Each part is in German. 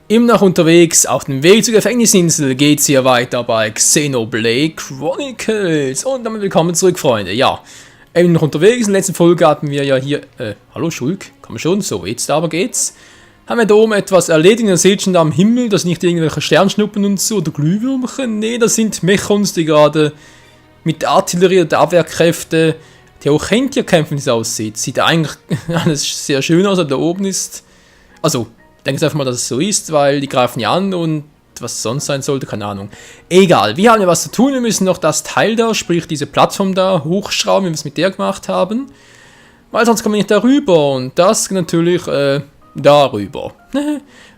Immer noch unterwegs, auf dem Weg zur Gefängnisinsel geht's hier weiter bei Xenoblade Chronicles. Und damit willkommen zurück, Freunde. Ja, eben noch unterwegs. In der letzten Folge hatten wir ja hier... hallo Schulk, komm schon, so, jetzt aber geht's. Haben wir da oben etwas erledigt, ihr seht schon da am Himmel, das sind nicht irgendwelche Sternschnuppen und so, oder Glühwürmchen. Nee, das sind Mechons, die gerade mit der Artillerie und der Abwehrkräfte die auch Hentier kämpfen, wie es aussieht. Sieht eigentlich alles sehr schön aus, da oben ist... Also... Ich denke einfach mal, dass es so ist, weil die greifen ja an und was sonst sein sollte, keine Ahnung. Egal, wir haben ja was zu tun, wir müssen noch das Teil da, sprich diese Plattform da, hochschrauben, wie wir es mit der gemacht haben. Weil sonst kommen wir nicht darüber und das natürlich darüber.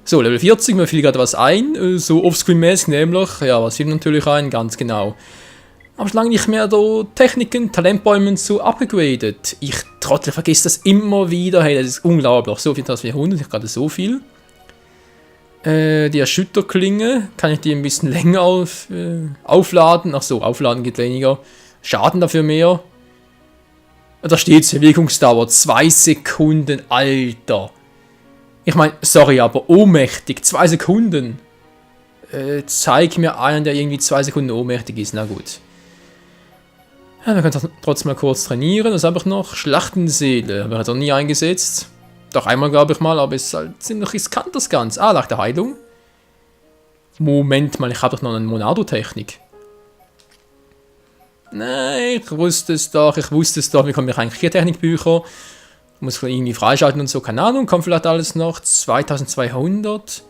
So, Level 40, mir fiel gerade was ein, so offscreen-mäßig nämlich, ja, was fiel natürlich ein, ganz genau. Aber schon lange nicht mehr da Techniken, Talentbäume so abgegradet. Ich Trottel vergesse das immer wieder, hey, das ist unglaublich, so viel 1400, ich gerade so viel. Die Erschütterklinge, kann ich die ein bisschen länger aufladen? Ach so, aufladen geht weniger. Schaden dafür mehr. Da steht es, Wirkungsdauer 2 Sekunden, Alter. Ich meine, sorry, aber ohnmächtig, 2 Sekunden. Zeig mir einen, der irgendwie 2 Sekunden ohnmächtig ist, na gut. Ja, wir können trotzdem mal kurz trainieren, das habe ich noch. Schlachtenseele, habe ich noch nie eingesetzt. Doch einmal, glaube ich mal, aber es ist halt ziemlich riskant das Ganze. Ah, nach der Heilung. Moment mal, ich habe doch noch eine Monado-Technik. Nein, ich wusste es doch. Wie komme ich eigentlich hier Technikbücher? Muss ich irgendwie freischalten und so, keine Ahnung. Kommt vielleicht alles noch. 2200.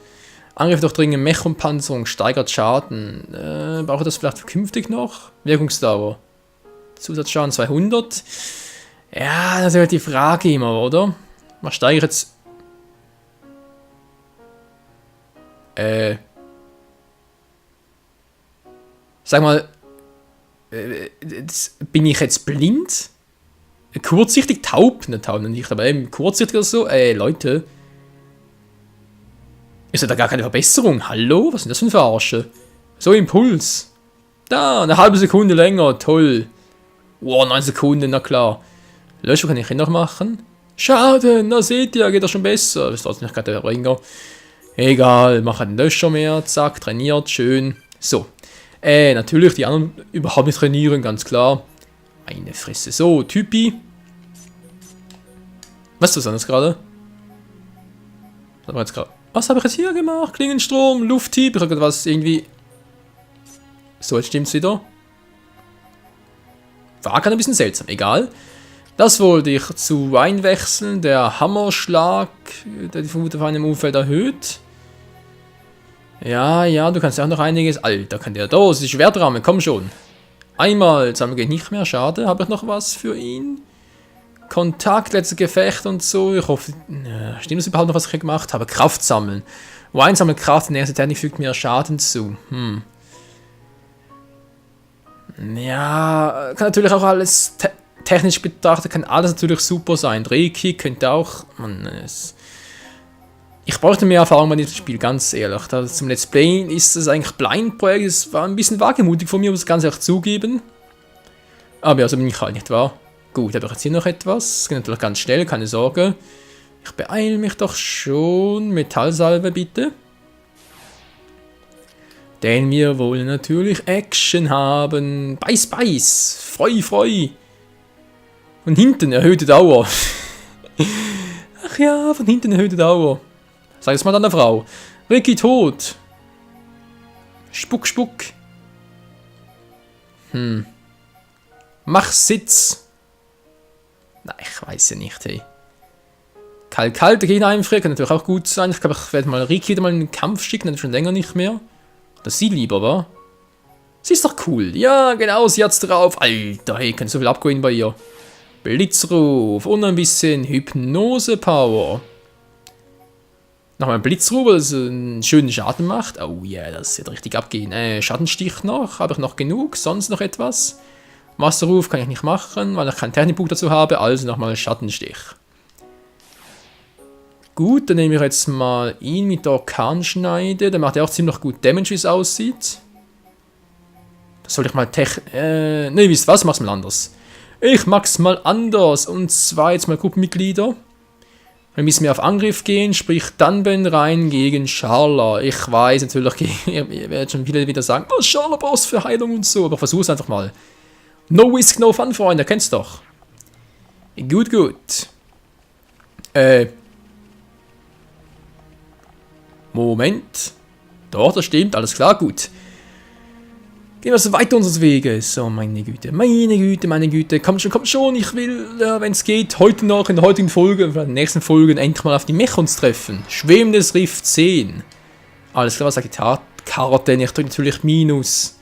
Angriff durch dringende Mech-Panzerung, steigert Schaden. Brauche ich das vielleicht künftig noch? Wirkungsdauer. Zusatzschaden 200. Ja, das ist halt die Frage immer, oder? Was steige ich jetzt? Sag mal, bin ich jetzt blind? Kurzsichtig taub? Nicht taub, nicht, aber eben kurzsichtig oder so? Leute. Ist da gar keine Verbesserung? Hallo? Was ist denn das für ein Verarsche? So, Impuls. Da, eine halbe Sekunde länger, toll. Wow, 9 Sekunden, na klar. Löschung kann ich noch machen. Schaden, na seht ihr, geht doch schon besser. Das ist trotzdem nicht gerade der Bringer. Egal, mach einen Löscher mehr, zack, trainiert, schön. So. Natürlich, die anderen überhaupt nicht trainieren, ganz klar. Meine Fresse. So, Typi. Was ist das gerade? Was habe ich jetzt hier gemacht? Klingenstrom, Lufthieb, ich habe gerade was irgendwie... So, jetzt stimmt's wieder. War gerade ein bisschen seltsam, egal. Das wollte ich zu einwechseln. Der Hammerschlag, der die Vermutung auf einem Umfeld erhöht. Ja, du kannst ja auch noch einiges. Alter, kann der da. Das ist Schwertrahmen, komm schon. Einmal, zusammen geht nicht mehr, schade. Habe ich noch was für ihn? Kontakt, letztes Gefecht und so. Ich hoffe, stimmt das überhaupt noch, was ich hier gemacht habe? Kraft sammeln. Wine sammelt Kraft, die nächste Technik fügt mir Schaden zu. Ja, kann natürlich auch alles technisch betrachtet, kann alles natürlich super sein. Reiki könnte auch... Ich bräuchte mehr Erfahrung bei diesem Spiel, ganz ehrlich. Zum Let's Play ist es eigentlich Blind-Projekt. Es war ein bisschen wagemutig von mir, muss ich ganz ehrlich zugeben. Aber ja, so bin ich halt, nicht wahr? Gut, habe ich jetzt hier noch etwas. Das geht natürlich ganz schnell, keine Sorge. Ich beeile mich doch schon. Metallsalbe, bitte. Denn wir wollen natürlich Action haben. Beiß, beiß. Freu. Von hinten erhöhte Dauer. Ach ja, von hinten erhöhte Dauer. Sag es mal an der Frau. Ricky tot. Spuck. Mach Sitz. Na, ich weiß ja nicht, hey. Kalt, Gegner einfrieren kann natürlich auch gut sein. Ich glaube, ich werde mal Ricky wieder mal in den Kampf schicken, das ist schon länger nicht mehr. Oder sie lieber, wa? Sie ist doch cool. Ja, genau, sie hat's drauf. Alter, hey, kann so viel abgehen bei ihr. Blitzruf und ein bisschen Hypnose-Power. Nochmal ein Blitzruf, weil es einen schönen Schaden macht. Oh yeah, das wird richtig abgehen. Schattenstich noch, habe ich noch genug? Sonst noch etwas? Masterruf kann ich nicht machen, weil ich keinen Technikbuch dazu habe, also nochmal Schattenstich. Gut, dann nehme ich jetzt mal ihn mit der Orkanschneide. Der macht ja auch ziemlich gut Damage, wie es aussieht. Das sollte ich mal ne, wisst was? Mach's mal anders. Ich mach's mal anders. Und zwar jetzt mal Gruppenmitglieder. Wir müssen mehr auf Angriff gehen, sprich Dunban rein gegen Charla. Ich weiß natürlich, ihr werdet schon wieder sagen, was Charla brauchst für Heilung und so, aber versuch's einfach mal. No risk, no fun, Freunde, kennst doch. Gut, gut. Moment. Doch, das stimmt, alles klar, gut. Gehen wir so weiter unseres Weges. So, meine Güte, meine Güte, meine Güte. Komm schon, ich will, wenn es geht, heute noch, in der heutigen Folge, in den nächsten Folgen, endlich mal auf die Mechons treffen. Schwimmendes Riff 10. Alles klar, was sagt die Karte? Ich drücke natürlich Minus.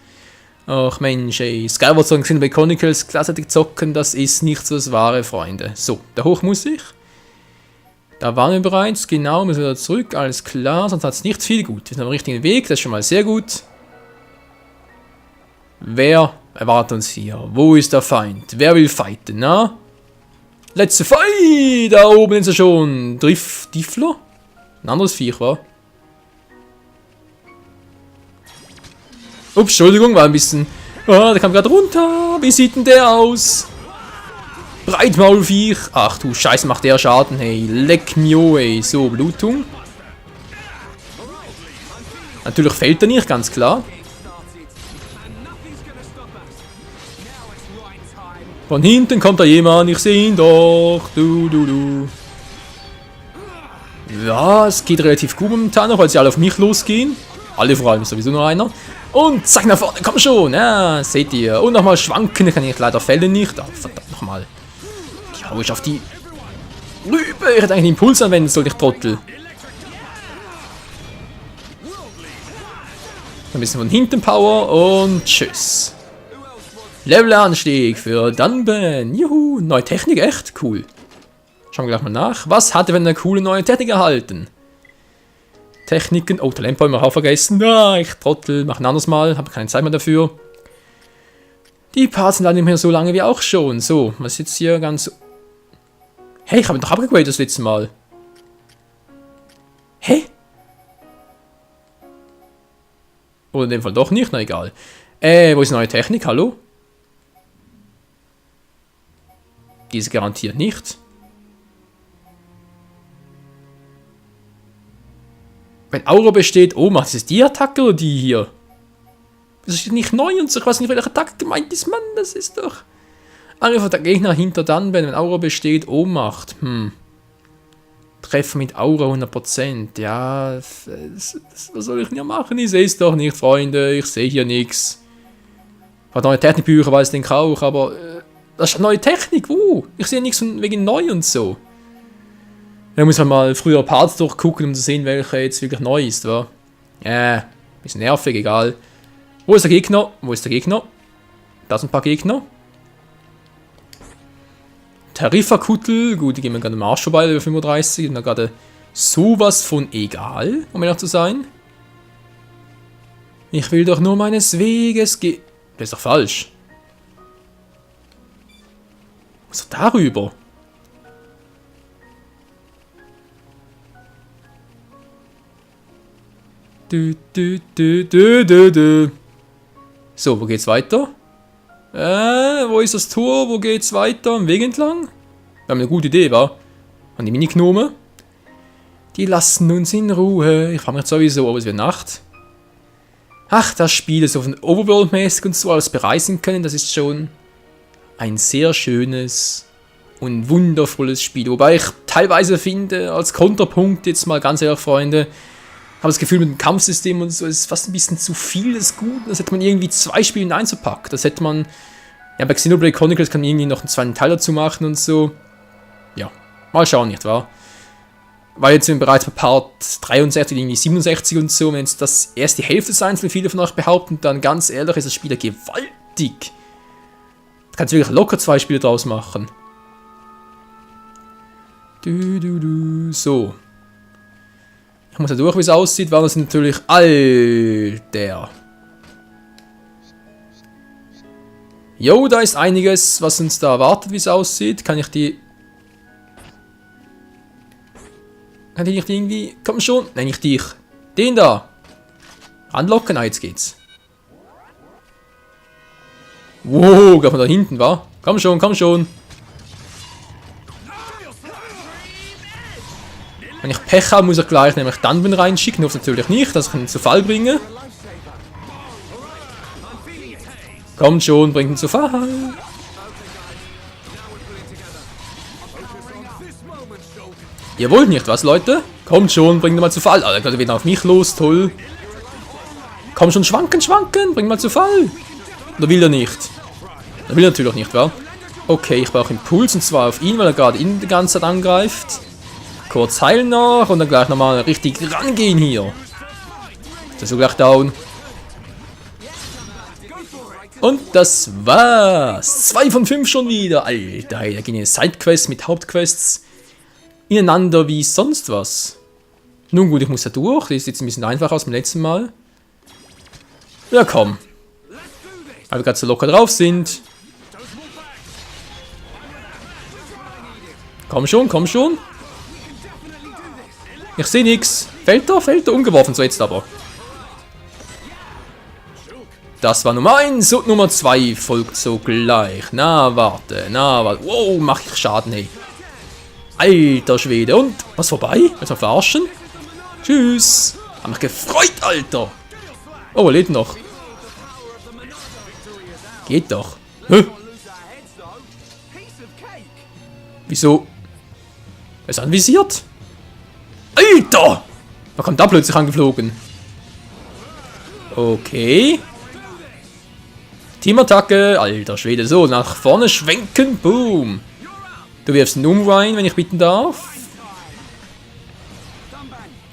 Ach Mensch, ey. Skyward Sword Xenoblade Chronicles gleichzeitig zocken, das ist nichts was wahre, Freunde. So, da hoch muss ich. Da waren wir bereits, genau, müssen wir wieder zurück, alles klar, sonst hat es nicht viel gut. Wir sind am richtigen Weg, das ist schon mal sehr gut. Wer erwartet uns hier? Wo ist der Feind? Wer will fighten, na? Letzte Fight! Da oben ist er schon. Diffler? Ein anderes Viech, war? Ups, Entschuldigung, war ein bisschen... Ah, der kam gerade runter. Wie sieht denn der aus? Breitmaulviech. Ach du Scheiße, macht der Schaden, hey. Leck mio, ey. So, Blutung. Natürlich fällt er nicht, ganz klar. Von hinten kommt da jemand, ich sehe ihn doch. Du. Ja, es geht relativ gut momentan noch, weil sie alle auf mich losgehen. Alle vor allem, sowieso nur einer. Und zack, nach vorne, komm schon. Ja, seht ihr. Und nochmal schwanken, kann ich leider fällen nicht. Oh, verdammt nochmal. Ich hau ich auf die Rübe. Ich hätte eigentlich den Impuls anwenden sollen, ich Trottel. Ein bisschen von hinten Power und tschüss. Levelanstieg für Dunban. Juhu, neue Technik, echt cool. Schauen wir gleich mal nach. Was hatte wir eine coole neue Technik erhalten? Techniken. Oh, Talentbäume auch vergessen. Na, ich Trottel, mach ein anderes Mal. Habe keine Zeit mehr dafür. Die Parts sind leider nicht mehr so lange wie auch schon. So, was ist jetzt hier ganz... Hey, ich habe ihn doch abgegradet das letzte Mal. Hä? Oder in dem Fall doch nicht, na egal. Wo ist die neue Technik? Hallo? Diese garantiert nicht. Wenn Aura besteht, oh, macht es die Attacke oder die hier? Das ist nicht neu und so. Ich weiß nicht, welche Attacke gemeint ist, Mann. Das ist doch. Angriff der Gegner hinter dann, wenn Aura besteht, Ohnmacht. Treffer mit Aura 100%. Ja, was soll ich denn hier machen? Ich sehe es doch nicht, Freunde. Ich sehe hier nichts. Hat neue Technikbücher, weiß ich denke auch, aber. Das ist eine neue Technik, ich sehe nichts wegen neu und so. Da muss man mal früher Parts durchgucken, um zu sehen, welcher jetzt wirklich neu ist, wa? Ja, bisschen nervig, egal. Wo ist der Gegner? Da sind ein paar Gegner. Tarifakuttel, gut, die gehen mir gerade im Arsch vorbei, über 35, und da gerade sowas von egal, um ehrlich zu sein. Ich will doch nur meines Weges gehen. Das ist doch falsch. Was ist darüber? So, wo geht's weiter? Wo ist das Tor? Wo geht's weiter? Am Weg entlang? Wir haben eine gute Idee, wa? An die Mini-Gnome. Die lassen uns in Ruhe. Ich frage mich sowieso, ob es wird Nacht. Ach, das Spiel ist so von Overworld-mäßig und so alles bereisen können, das ist schon ein sehr schönes und wundervolles Spiel. Wobei ich teilweise finde, als Konterpunkt, jetzt mal ganz ehrlich, Freunde, habe das Gefühl, mit dem Kampfsystem und so ist fast ein bisschen zu viel des Guten. Das hätte man irgendwie 2 Spiele hineinzupacken. Das hätte man, ja, bei Xenoblade Chronicles kann man irgendwie noch einen zweiten Teil dazu machen und so. Ja, mal schauen, nicht wahr? Weil jetzt sind wir bereits bei Part 63, irgendwie 67 und so. Wenn jetzt das erst die Hälfte sein soll, wie viele von euch behaupten, dann ganz ehrlich ist das Spiel ja gewaltig. Da kannst du wirklich locker 2 Spiele draus machen. So. Ich muss ja durch, wie es aussieht, weil das natürlich Alter. Jo, da ist einiges, was uns da erwartet, wie es aussieht. Kann ich die nicht irgendwie... Komm schon. Nein, nicht dich. Den da. Anlocken. Ah, jetzt geht's. Wow, geht man da hinten, wa? Komm schon, komm schon. Wenn ich Pech habe, muss ich gleich nämlich Dunban reinschicken. Hoffe natürlich nicht, dass ich ihn zu Fall bringe. Kommt schon, bringt ihn zu Fall. Ihr wollt nicht, was, Leute? Kommt schon, bringt ihn mal zu Fall. Alter, gerade wieder auf mich los, toll. Komm schon, schwanken, schwanken, bringt mal zu Fall. Oder will er nicht? Er will natürlich nicht, wa? Okay, ich brauche Impuls, und zwar auf ihn, weil er gerade ihn die ganze Zeit angreift. Kurz heilen noch und dann gleich nochmal richtig rangehen hier. Ist er so gleich down. Und das war's. 2 von 5 schon wieder. Alter, da gehen jetzt Sidequests mit Hauptquests ineinander wie sonst was. Nun gut, ich muss da durch. Das sieht jetzt ein bisschen einfacher aus beim letzten Mal. Ja, komm. Weil wir gerade so locker drauf sind. Komm schon, komm schon. Ich sehe nichts. Fällt er, umgeworfen, so jetzt aber. Das war Nummer 1 und Nummer 2 folgt sogleich. Na, warte, na, warte. Wow, mach ich Schaden, ey. Alter Schwede. Und, was vorbei? Willst du mal verarschen? Tschüss. Hab mich gefreut, Alter. Oh, er lebt noch. Geht doch. Hä? Wieso? Er ist anvisiert? Alter! Man kommt da plötzlich angeflogen. Okay. Teamattacke. Alter Schwede. So, nach vorne schwenken. Boom. Du wirfst einen rein, wenn ich bitten darf.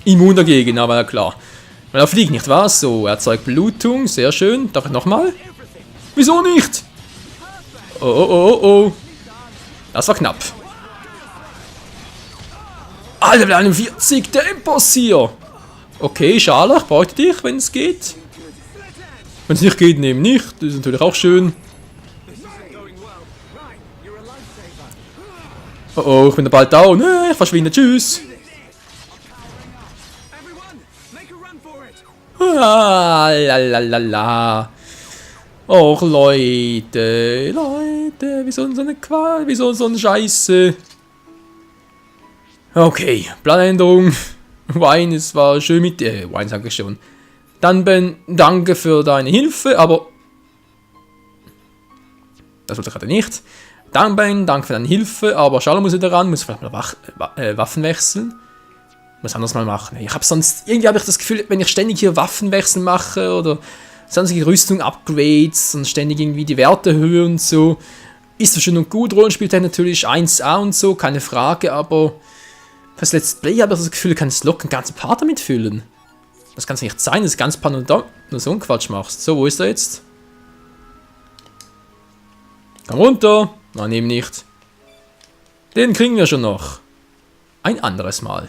Immun dagegen, aber ja klar. Weil er fliegt nicht, was? So, er erzeugt Blutung. Sehr schön. Darf ich nochmal? Wieso nicht? Oh, oh, oh, oh. Das war knapp. Alter, Level 41, der Impost hier. Okay, Scharlach, bräuchte dich, wenn es geht. Wenn es nicht geht, nehmen nicht. Das ist natürlich auch schön. Oh oh, ich bin da bald down. Ich verschwinde. Tschüss. Ah, lalalala. Och, Leute. Wieso so eine Qual? Wieso so eine Scheiße? Okay, Planänderung. Wine, es war schön mit dir. Wine sag ich schon. Dann Ben, danke für deine Hilfe, aber... Das wollte ich gerade nicht. Dann Ben, danke für deine Hilfe, aber Shalom muss wieder ran, muss vielleicht mal Waffen wechseln. Muss anders mal machen. Ich habe sonst... Irgendwie habe ich das Gefühl, wenn ich ständig hier Waffenwechsel mache oder sonstige Rüstung-Upgrades und ständig irgendwie die Werte erhöhe und so, ist das schön und gut. Rollenspiel natürlich 1A und so, keine Frage, aber... Fürs Let's Play habe ich das Gefühl, du kannst locker einen ganzen Part damit füllen. Das kann es nicht sein, dass du ganz paar nur so einen Quatsch machst. So, wo ist er jetzt? Komm runter. Nein, eben nicht. Den kriegen wir schon noch. Ein anderes Mal.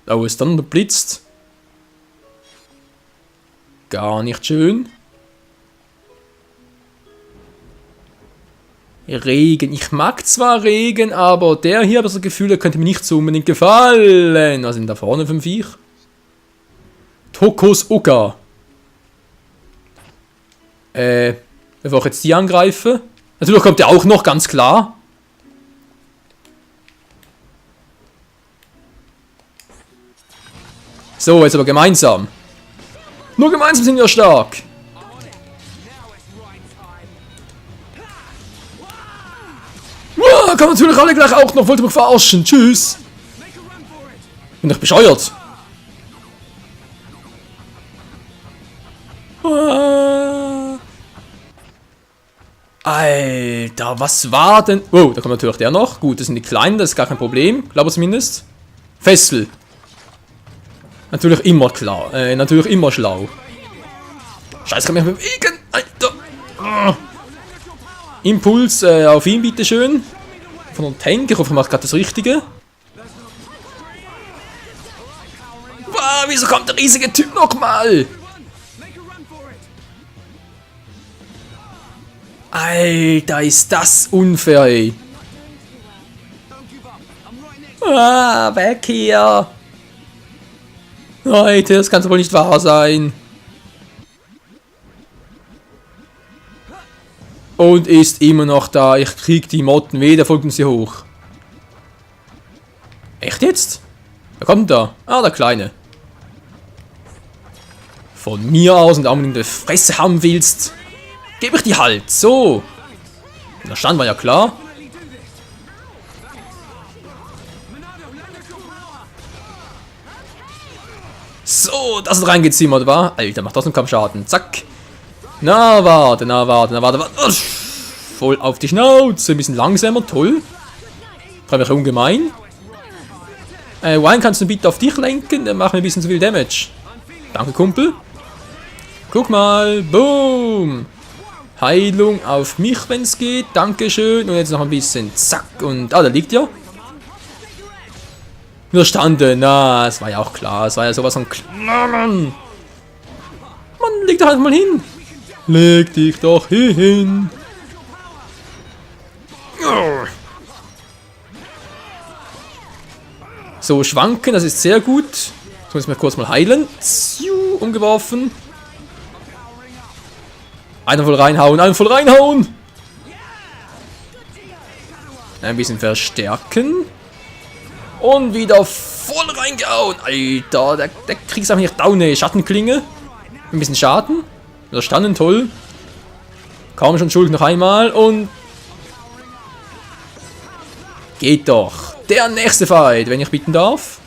Oh, ist dann blitzt. Gar nicht schön. Regen. Ich mag zwar Regen, aber der hier hat das Gefühl, der könnte mir nicht so unbedingt gefallen. Was sind da vorne für ein Viech? Tokos Oka. Bevor ich jetzt die angreife. Natürlich kommt der auch noch, ganz klar. So, jetzt aber gemeinsam. Nur gemeinsam sind wir stark. Kann natürlich alle gleich auch noch, wollte mich verarschen. Tschüss. Bin doch bescheuert. Alter, was war denn... Oh, da kommt natürlich der noch. Gut, das sind die Kleinen, das ist gar kein Problem. Glaube zumindest. Fessel. Natürlich immer klar. Natürlich immer schlau. Scheiße, kann mich bewegen. Alter. Impuls auf ihn, bitteschön. Von einem Tank. Ich hoffe, er macht gerade das Richtige. Wow, wieso kommt der riesige Typ nochmal? Alter, ist das unfair, ey. Ah, weg hier. Leute, das kann doch wohl nicht wahr sein. Und ist immer noch da. Ich krieg die Motten weh, da folgt uns hier hoch. Echt jetzt? Wer kommt denn da? Ah, der Kleine. Von mir aus und auch wenn du eine Fresse haben willst, gebe ich die halt. So. Der Stand war ja klar. So, das ist reingezimmert, war. Alter, macht das einen Kampfschaden. Zack. Na, warte, na, warte, na, warte, warte. Voll auf die Schnauze. Ein bisschen langsamer, toll. Treffe ich ungemein. Wine, kannst du bitte auf dich lenken? Dann machen wir ein bisschen zu viel Damage. Danke, Kumpel. Guck mal. Boom. Heilung auf mich, wenn es geht. Dankeschön. Und jetzt noch ein bisschen. Zack. Und. Ah, da liegt ja. Widerstanden. Na, es war ja auch klar. Es war ja sowas von klar. Mann, leg doch halt mal hin. Leg dich doch hin. So, schwanken, das ist sehr gut. Jetzt muss ich mir kurz mal heilen. Umgeworfen. Einen voll reinhauen, einen voll reinhauen. Ein bisschen verstärken. Und wieder voll reingehauen. Alter, der kriegt es einfach nicht down. Ne, Schattenklinge. Ein bisschen Schaden. Widerstanden, toll. Kaum schon Schuld noch einmal und... Geht doch. Der nächste Fight, wenn ich bitten darf.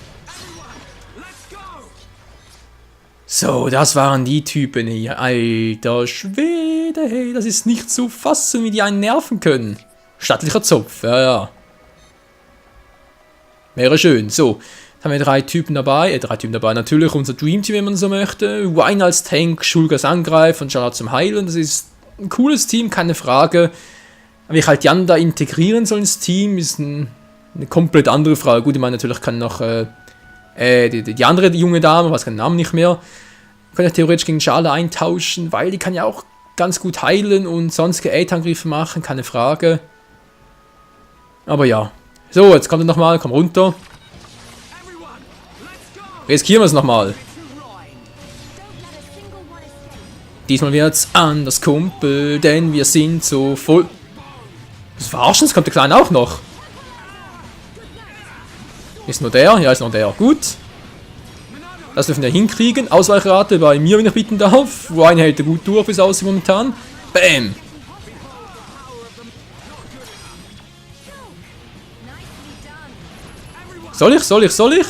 So, das waren die Typen hier. Alter Schwede, hey, das ist nicht zu fassen, wie die einen nerven können. Stattlicher Zopf, ja, ja. Wäre schön. So, jetzt haben wir drei Typen dabei. Natürlich unser Dream Team, wenn man so möchte. Wine als Tank, Schulg als Angreifer und Charlotte zum Heilen. Das ist ein cooles Team, keine Frage. Aber ich halt Jan da integrieren soll ins Team, ist eine komplett andere Frage. Gut, ich meine, natürlich kann noch die andere junge Dame, weiß keinen Namen nicht mehr, kann ja theoretisch gegen Charla eintauschen, weil die kann ja auch ganz gut heilen und sonstige A-Angriffe machen, keine Frage. Aber ja. So, jetzt kommt er nochmal, komm runter. Riskieren wir es nochmal. Diesmal wird's anders, Kumpel, denn wir sind so voll... Das Verarschen, kommt der Kleine auch noch. Ist nur der? Ja, ist nur der. Gut. Das dürfen wir hinkriegen. Ausweichrate bei mir, wenn ich bitten darf. Wine hält er gut durch, wie es aussieht momentan. Bam! Soll ich?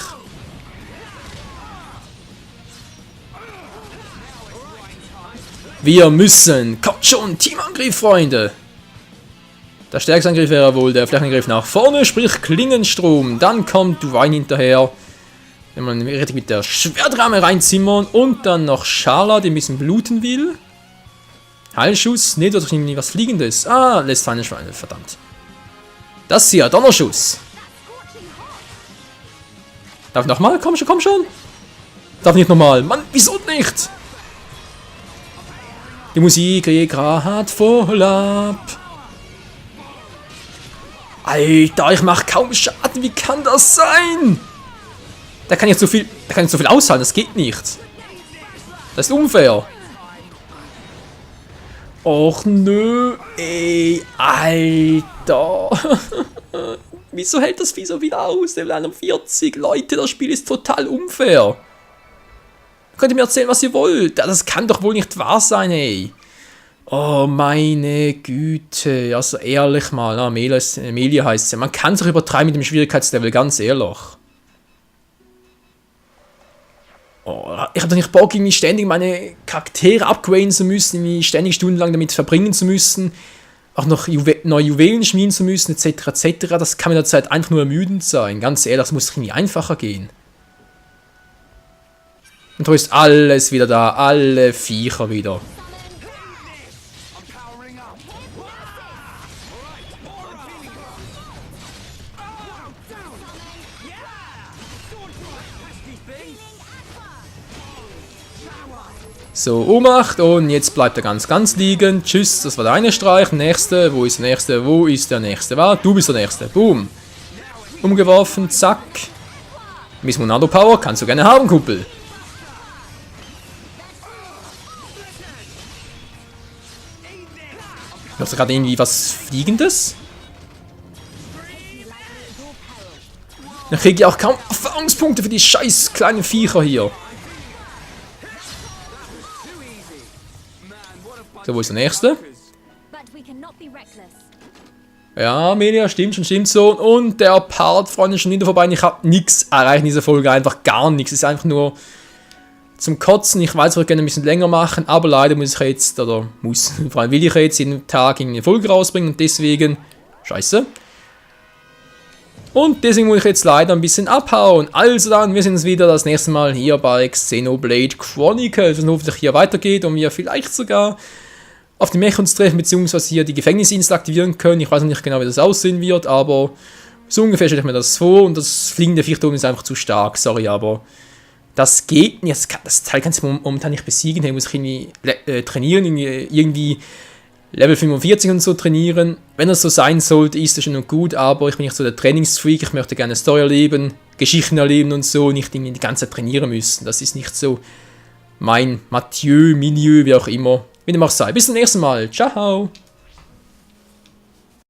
Wir müssen. Kommt schon, Teamangriff, Freunde. Der stärkste Angriff wäre wohl der Flächenangriff nach vorne, sprich Klingenstrom. Dann kommt Wine hinterher. Wenn man richtig mit der Schwertramme reinzimmern. Und dann noch Schala, die ein bisschen bluten will. Heilschuss. Ne, dort irgendwie was Fliegendes. Ah, lässt feine Schweine, verdammt. Das hier, Donnerschuss. Darf ich nochmal? Komm schon. Darf nicht nochmal. Mann, wieso nicht? Die Musik geht gerade voll ab. Alter, ich mach kaum Schaden. Wie kann das sein? Da kann ich so viel aushalten. Das geht nicht. Das ist unfair. Och nö. Ey, Alter. Wieso hält das Vieh so wieder aus? Level 41. Leute, das Spiel ist total unfair. Könnt ihr mir erzählen, was ihr wollt? Das kann doch wohl nicht wahr sein, ey. Oh, meine Güte. Also ehrlich mal. Amelia heißt sie. Man kann sich übertreiben mit dem Schwierigkeitslevel, ganz ehrlich. Oh, ich habe doch nicht Bock, irgendwie ständig meine Charaktere upgraden zu müssen, irgendwie ständig stundenlang damit verbringen zu müssen, auch noch neue Juwelen schmieden zu müssen, etc. etc. Das kann mit der Zeit einfach nur ermüdend sein. Ganz ehrlich, das muss irgendwie einfacher gehen. Und da ist alles wieder da, alle Viecher wieder. So, Ohnmacht und jetzt bleibt er ganz liegen. Tschüss, das war der eine Streich. Nächste, wo ist der nächste? Wo ist der nächste? Du bist der nächste. Boom. Umgeworfen, zack. Miss Monado Power kannst du gerne haben, Kumpel. Hast du gerade irgendwie was Fliegendes? Dann kriege ich auch kaum Erfahrungspunkte für die scheiß kleinen Viecher hier. So, wo ist der nächste? Ja, Amelia, stimmt so. Und der Part, Freunde, ist schon wieder vorbei. Ich habe nichts erreicht in dieser Folge, einfach gar nichts. Es ist einfach nur zum Kotzen. Ich weiß, ich würde gerne ein bisschen länger machen, aber leider muss ich jetzt, oder vor allem will ich jetzt jeden Tag eine Folge rausbringen und deswegen, scheiße. Und deswegen muss ich jetzt leider ein bisschen abhauen. Also dann, wir sehen uns wieder das nächste Mal hier bei Xenoblade Chronicles. Und hoffentlich hier weitergeht und wir vielleicht sogar auf die Mechons treffen, beziehungsweise hier die Gefängnisinsel aktivieren können. Ich weiß noch nicht genau, wie das aussehen wird, aber so ungefähr stelle ich mir das vor. Und das fliegende Viech da oben ist einfach zu stark, sorry, aber das geht nicht. Das Teil kannst du momentan nicht besiegen. Hier muss ich irgendwie trainieren, irgendwie Level 45 und so trainieren. Wenn das so sein sollte, ist das schon noch gut, aber ich bin nicht so der Trainingsfreak. Ich möchte gerne Story erleben, Geschichten erleben und so, nicht irgendwie die ganze Zeit trainieren müssen. Das ist nicht so mein Milieu, wie auch immer. Wie dem auch sei. Bis zum nächsten Mal. Ciao.